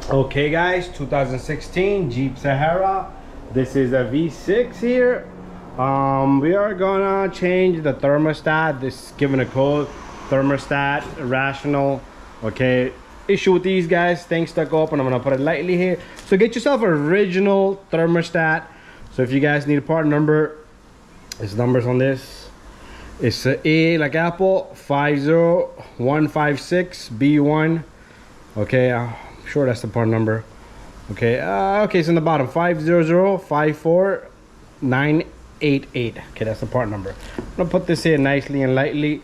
Okay guys, 2016 Jeep Sahara. This is a V6 here. We are gonna change the thermostat. This is given a code, thermostat rational. Okay, issue with these guys, things stuck open. I'm gonna put it lightly here. So get yourself an original thermostat. So if you guys need a part number, it's numbers on this. It's A like Apple 50156B1. Okay, I'm sure that's the part number. Okay, okay, it's in the bottom 500-54988. Okay, that's the part number. I'm gonna put this here nicely and lightly.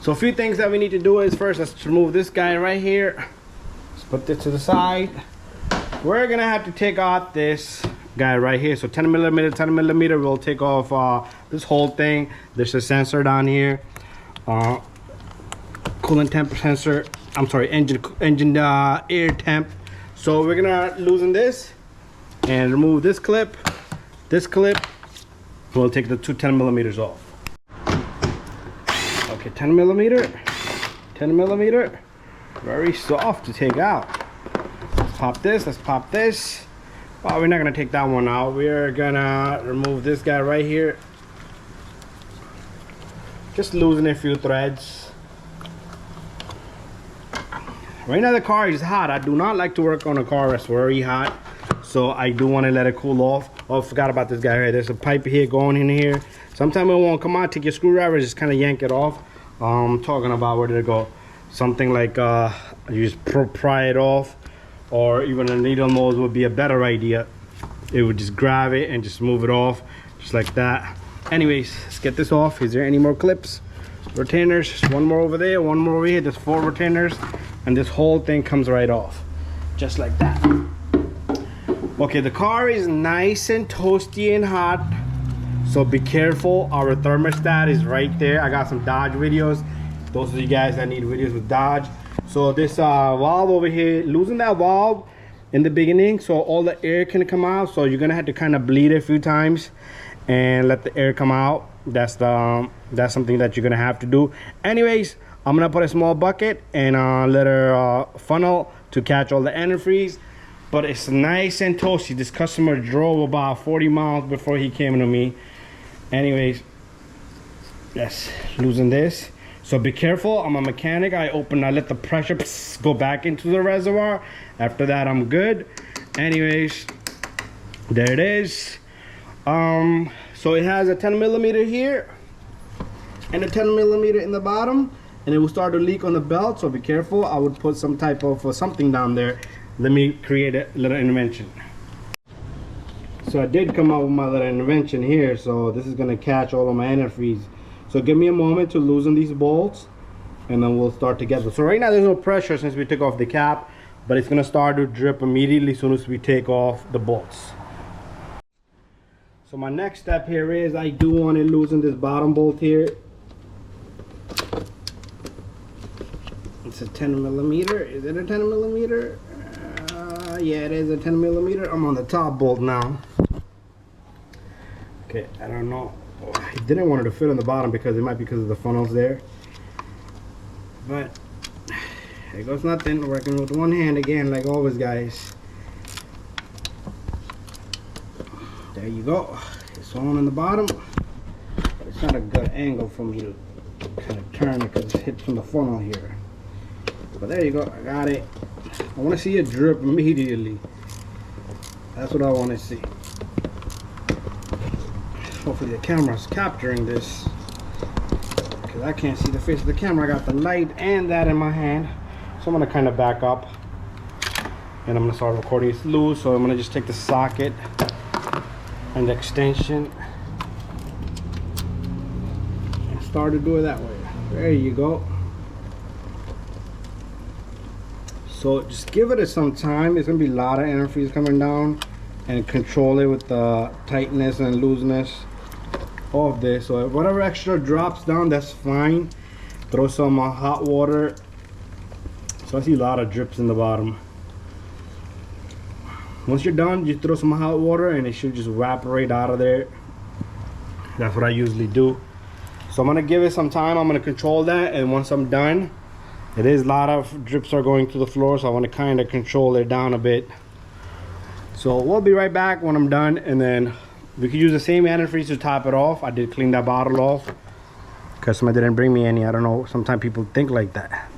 So a few things that we need to do is first, let's remove this guy right here. Let's put this to the side. We're gonna have to take out this guy right here. So 10 millimeter, we'll take off this whole thing. There's a sensor down here, coolant temp sensor. I'm sorry, engine air temp. So we're gonna loosen this and remove this clip. We'll take the two 10 millimeters off. Okay, 10 millimeter, very soft to take out. Let's pop this. Oh, we're not gonna take that one out. We're gonna remove this guy right here. Just loosen a few threads. Right now the car is hot. I do not like to work on a car that's very hot, so I do want to let it cool off. Oh, I forgot about this guy right. There's a pipe here going in here. Sometimes it won't come out. Take your screwdriver, just kind of yank it off. I'm talking about where did it go? Something like you just pry it off, or even a needle nose would be a better idea. It would just grab it and just move it off, just like that. Anyways, let's get this off. Is there any more clips? Retainers, one more over there, one more over here. There's 4 retainers, and this whole thing comes right off, just like that. Okay, the car is nice and toasty and hot, so be careful. Our thermostat is right there. I got some Dodge videos. Those of you guys that need videos with Dodge. So this valve over here, losing that valve in the beginning so all the air can come out. So you're gonna have to kind of bleed it a few times and let the air come out. That's something that you're gonna have to do. Anyways, I'm gonna put a small bucket and let her funnel to catch all the antifreeze. But it's nice and toasty. This customer drove about 40 miles before he came to me. Anyways, let's loosen this. So be careful. I'm a mechanic. I let the pressure go back into the reservoir. After that, I'm good. Anyways, there it is. So it has a 10 millimeter here and a 10 millimeter in the bottom, and it will start to leak on the belt, so be careful. I would put some type of something down there. Let me create a little invention. So I did come up with my little invention here. So this is gonna catch all of my antifreeze. So give me a moment to loosen these bolts, and then we'll start together. So right now there's no pressure since we took off the cap, but it's gonna start to drip immediately as soon as we take off the bolts. So my next step here is I do want to loosen this bottom bolt here. It's a 10 millimeter. Is it a 10 millimeter? Yeah, it is a 10 millimeter. I'm on the top bolt now. Okay, I don't know. I didn't want it to fit on the bottom because it might be because of the funnels there. But there goes nothing. Working with one hand again, like always, guys. There you go. It's on in the bottom, but it's not a good angle for me to kind of turn it because it hits from the funnel here. But there you go. I got it. I want to see it drip immediately. That's what I want to see. Hopefully the camera's capturing this, because I can't see the face of the camera. I got the light and that in my hand, so I'm gonna kind of back up and I'm gonna start recording. It's loose, so I'm gonna just take the socket and the extension and start to do it that way. There you go. So just give it some time. It's gonna be a lot of antifreeze coming down, and control it with the tightness and looseness of this. So whatever extra drops down, that's fine. Throw some hot water. So I see a lot of drips in the bottom. Once you're done, you throw some hot water and it should just evaporate out of there. That's what I usually do. So I'm gonna give it some time. I'm gonna control that, and once I'm done, It is a lot of drips are going to the floor, so I want to kind of control it down a bit. So we'll be right back when I'm done, and then we could use the same antifreeze to top it off. I did clean that bottle off. Customer didn't bring me any. I don't know, sometimes people think like that.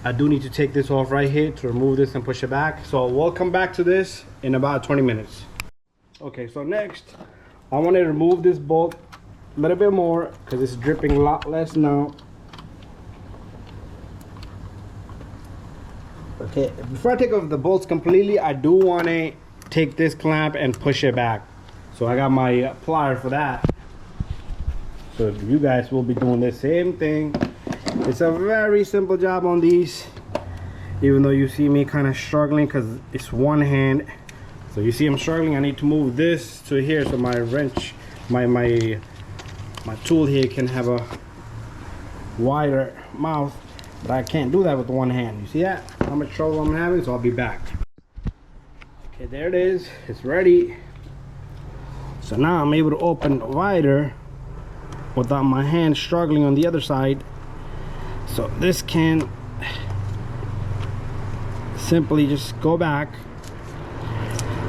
I do need to take this off right here to remove this and push it back. So we'll come back to this in about 20 minutes. Okay, so next I want to remove this bolt a little bit more because it's dripping a lot less now. Okay, before I take off the bolts completely, I do want to take this clamp and push it back. So I got my plier for that. So you guys will be doing the same thing. It's a very simple job on these, even though you see me kind of struggling because it's one hand. So you see I'm struggling. I need to move this to here so my wrench, my tool here can have a wider mouth, but I can't do that with one hand. You see that? How much trouble I'm having? So I'll be back. Okay, there it is. It's ready. So now I'm able to open wider without my hand struggling on the other side. So this can simply just go back.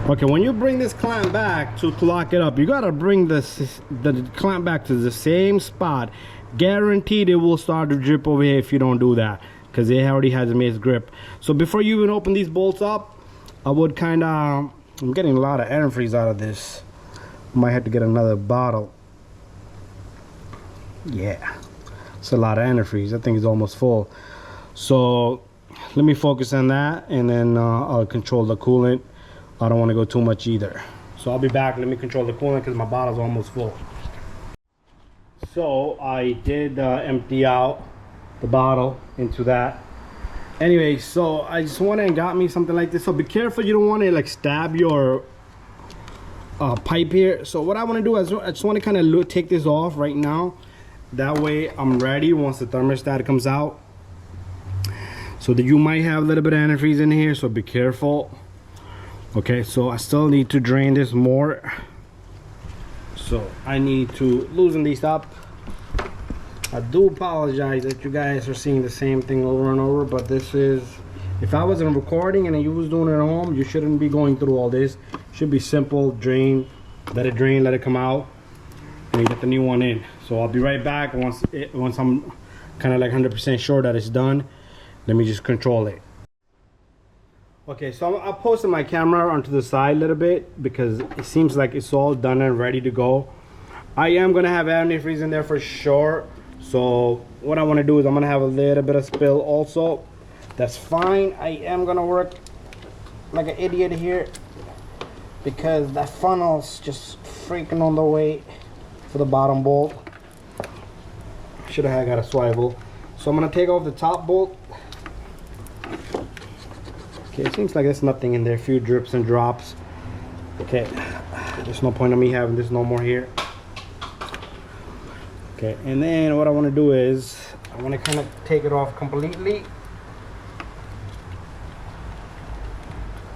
Okay, when you bring this clamp back to lock it up, you gotta bring the clamp back to the same spot. Guaranteed it will start to drip over here if you don't do that, because it already has a misgrip. So before you even open these bolts up, I would kind of, I'm getting a lot of antifreeze out of this. Might have to get another bottle. Yeah, it's a lot of antifreeze. I think it's almost full. So let me focus on that, and then I'll control the coolant. I don't want to go too much either. So I'll be back. Let me control the coolant because my bottle's almost full. So I did empty out the bottle into that. Anyway, so I just went and got me something like this. So be careful, you don't want to like stab your pipe here. So what I want to do is I just want to kind of take this off right now. That way I'm ready once the thermostat comes out. So that you might have a little bit of antifreeze in here, so be careful. Okay, so I still need to drain this more. So I need to loosen these up. I do apologize that you guys are seeing the same thing over and over, but this is, if I wasn't recording and you was doing it at home, you shouldn't be going through all this. It should be simple. Drain, let it come out, and you get the new one in. So I'll be right back once I'm kind of like 100% sure that it's done. Let me just control it. Okay, so I'll post my camera onto the side a little bit because it seems like it's all done and ready to go. I am gonna have antifreeze in there for sure. So what I want to do is I'm gonna have a little bit of spill also. That's fine. I am gonna work like an idiot here because that funnel's just freaking on the way for the bottom bolt. Should have got a swivel. So I'm gonna take off the top bolt. Okay, it seems like there's nothing in there. A few drips and drops. Okay, there's no point in me having this no more here. Okay, and then what I want to do is I want to kind of take it off completely.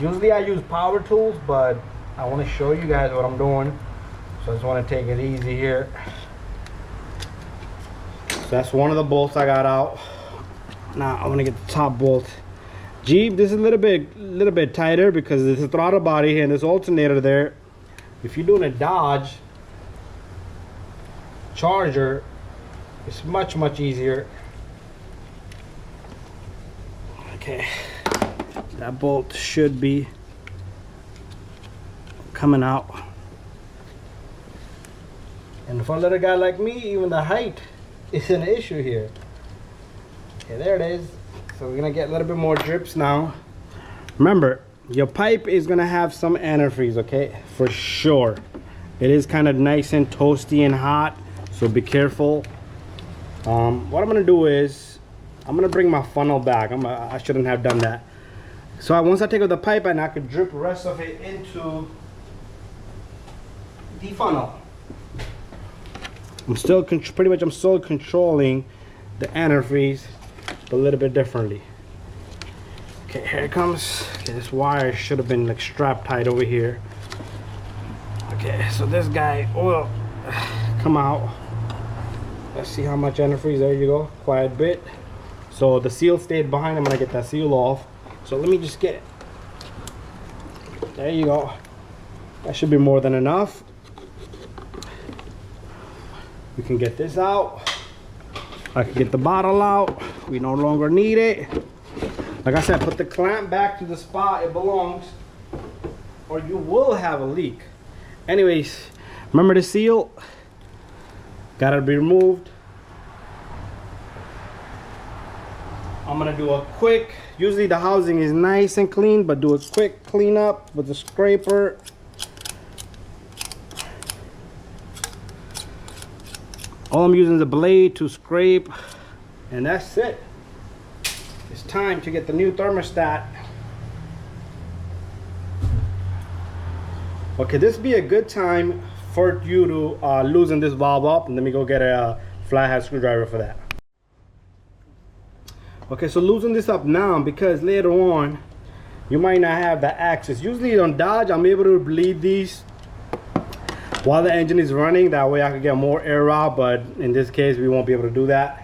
Usually I use power tools, but I want to show you guys what I'm doing. So I just want to take it easy here. So that's one of the bolts I got out. Now I want to get the top bolt. Jeep, this is a little bit tighter because there's a throttle body here and this alternator there. If you're doing a Dodge Charger, it's much easier. Okay, that bolt should be coming out. And for a little guy like me, even the height is an issue here. Okay, there it is. So we're gonna get a little bit more drips now. Remember, your pipe is gonna have some antifreeze, okay? For sure. It is kind of nice and toasty and hot, so be careful. What I'm gonna do is I'm gonna bring my funnel back. I shouldn't have done that. So once I take out the pipe, and I could drip the rest of it into the funnel. I'm still controlling the antifreeze a little bit differently. Okay, here it comes. Okay, this wire should have been like strapped tight over here. Okay, so this guy will come out. Let's see how much antifreeze. There you go, quite a bit. So the seal stayed behind. I'm gonna get that seal off. So let me just get it. There you go. That should be more than enough. We can get this out. I can get the bottle out. We no longer need it. Like I said, put the clamp back to the spot it belongs, or you will have a leak. Anyways, remember the seal? Gotta be removed. I'm gonna do a quick, usually the housing is nice and clean, but do a quick cleanup with the scraper. All I'm using is a blade to scrape, and that's it. It's time to get the new thermostat. Okay, this would be a good time for you to loosen this valve up, and let me go get a flathead screwdriver for that. Okay, so loosen this up now, because later on you might not have the access. Usually on Dodge, I'm able to bleed these while the engine is running. That way I can get more air out, but in this case we won't be able to do that.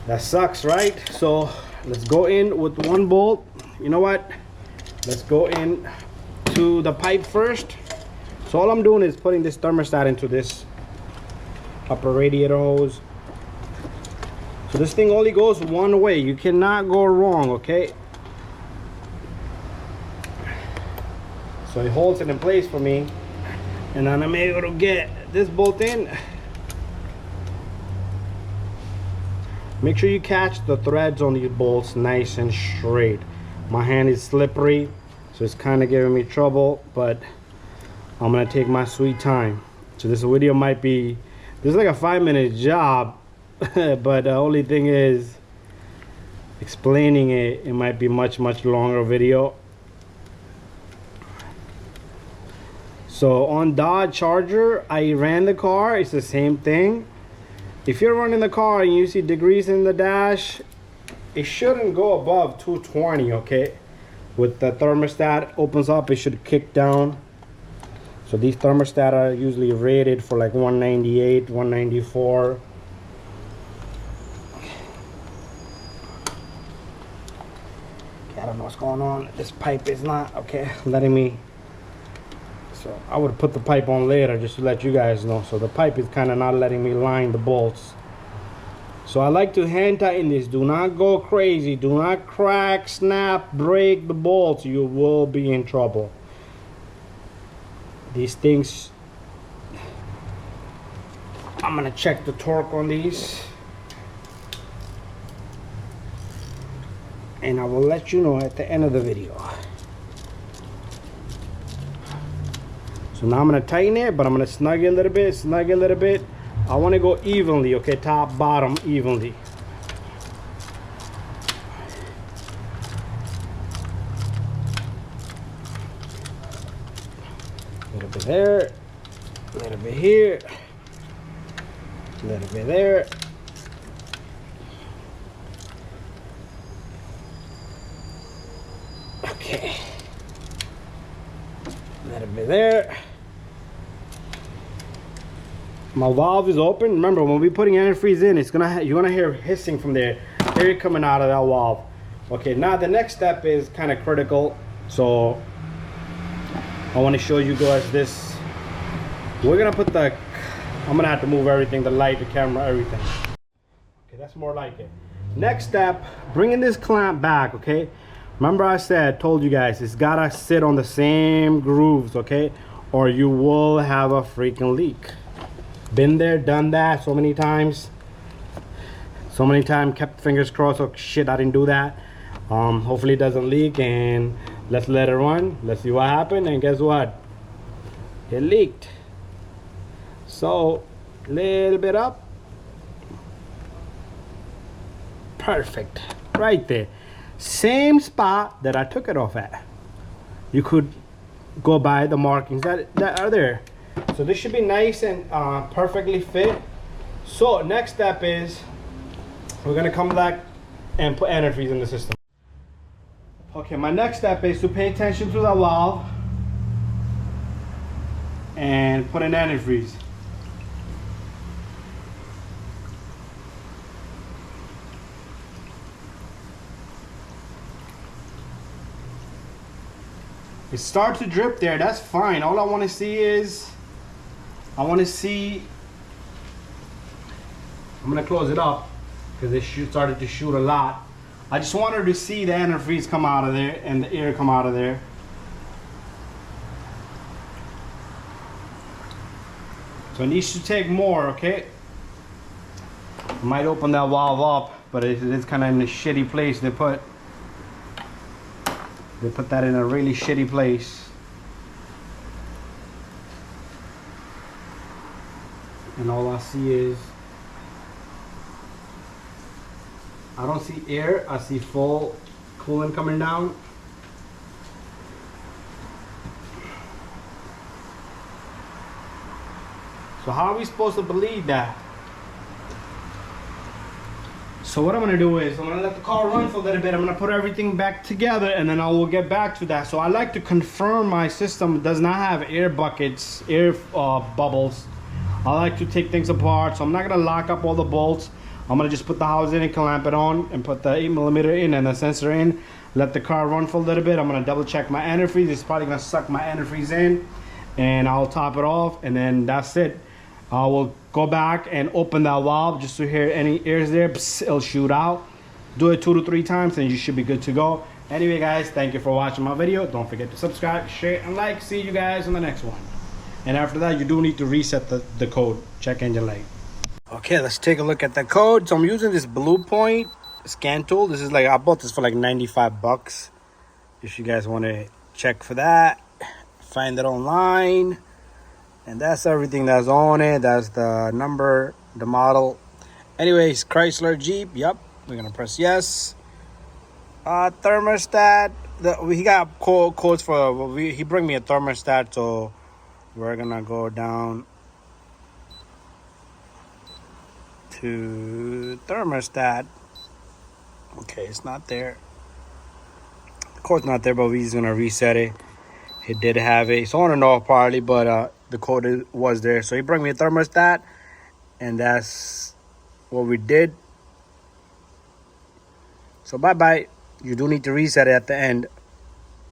That sucks, right? So let's go in with one bolt. You know what? Let's go in to the pipe first. So all I'm doing is putting this thermostat into this upper radiator hose. So this thing only goes one way. You cannot go wrong, okay? So it holds it in place for me. And then I'm able to get this bolt in. Make sure you catch the threads on these bolts nice and straight. My hand is slippery, so it's kind of giving me trouble, but I'm gonna take my sweet time. So this video might be, this is like a 5-minute job, but the only thing is explaining it, it might be much longer video. So on Dodge Charger, I ran the car. It's the same thing. If you're running the car and you see degrees in the dash, it shouldn't go above 220, okay? With the thermostat opens up, it should kick down. So these thermostats are usually rated for like 198, 194. Okay, I don't know what's going on. This pipe is not, okay, letting me. So I would put the pipe on later just to let you guys know. So the pipe is kind of not letting me line the bolts. So I like to hand tighten this. Do not go crazy. Do not crack, snap, break the bolts. You will be in trouble. These things, I'm gonna check the torque on these, and I will let you know at the end of the video. So now I'm gonna tighten it, but I'm gonna snug it a little bit, snug it a little bit. I want to go evenly, okay, top, bottom, evenly. A little bit there, a little bit here, a little bit there. Okay, a little bit there. My valve is open. Remember, when we're putting antifreeze in, it's you're gonna hear hissing from there, air coming out of that valve. Okay, now the next step is kind of critical. So I want to show you guys this. We're gonna put the, I'm gonna have to move everything, the light, the camera, everything. Okay, that's more like it. Next step, bringing this clamp back, okay? Remember I told you guys, it's gotta sit on the same grooves, okay? Or you will have a freaking leak. Been there, done that so many times. So many times, kept fingers crossed. Oh shit, I didn't do that. Hopefully it doesn't leak, and let's let it run. Let's see what happened, and guess what? It leaked. So, little bit up. Perfect. Right there. Same spot that I took it off at. You could go by the markings that are there. So this should be nice and perfectly fit. So next step is we're gonna come back and put antifreeze in the system. Okay, my next step is to pay attention to the valve and put an antifreeze. It starts to drip there. That's fine. All I want to see is, I'm gonna close it up because it started to shoot a lot. I just wanted to see the antifreeze come out of there and the air come out of there. So it needs to take more, okay? I might open that valve up, but it is kind of in a shitty place. They put that in a really shitty place. And all I see is, I don't see air, I see full coolant coming down. So how are we supposed to believe that? So what I'm gonna do is, I'm gonna let the car run for a little bit. I'm gonna put everything back together and then I will get back to that. So I like to confirm my system does not have air buckets, air bubbles. I like to take things apart, so I'm not gonna lock up all the bolts. I'm gonna just put the housing and clamp it on and put the 8mm in and the sensor in. Let the car run for a little bit. I'm gonna double check my antifreeze. It's probably gonna suck my antifreeze in, and I'll top it off, and then that's it. I will go back and open that valve just to hear any airs there. Psst, it'll shoot out. Do it 2 to 3 times and you should be good to go. Anyway guys, thank you for watching my video. Don't forget to subscribe, share, and like. See you guys on the next one. And after that, you do need to reset the code. Check engine light. Okay, let's take a look at the code. So I'm using this Blue Point scan tool. This is like, I bought this for like 95 bucks. If you guys want to check for that, find it online. And that's everything that's on it. That's the number, the model. Anyways, Chrysler Jeep. Yep, we're gonna press yes. Thermostat. He got codes for. He bring me a thermostat, so we're gonna go down to thermostat. Okay, it's not there. The code's not there, but he's gonna reset it. It did have it. It's on and off partly, but the code was there. So he brought me a thermostat, and that's what we did. So bye-bye. You do need to reset it at the end.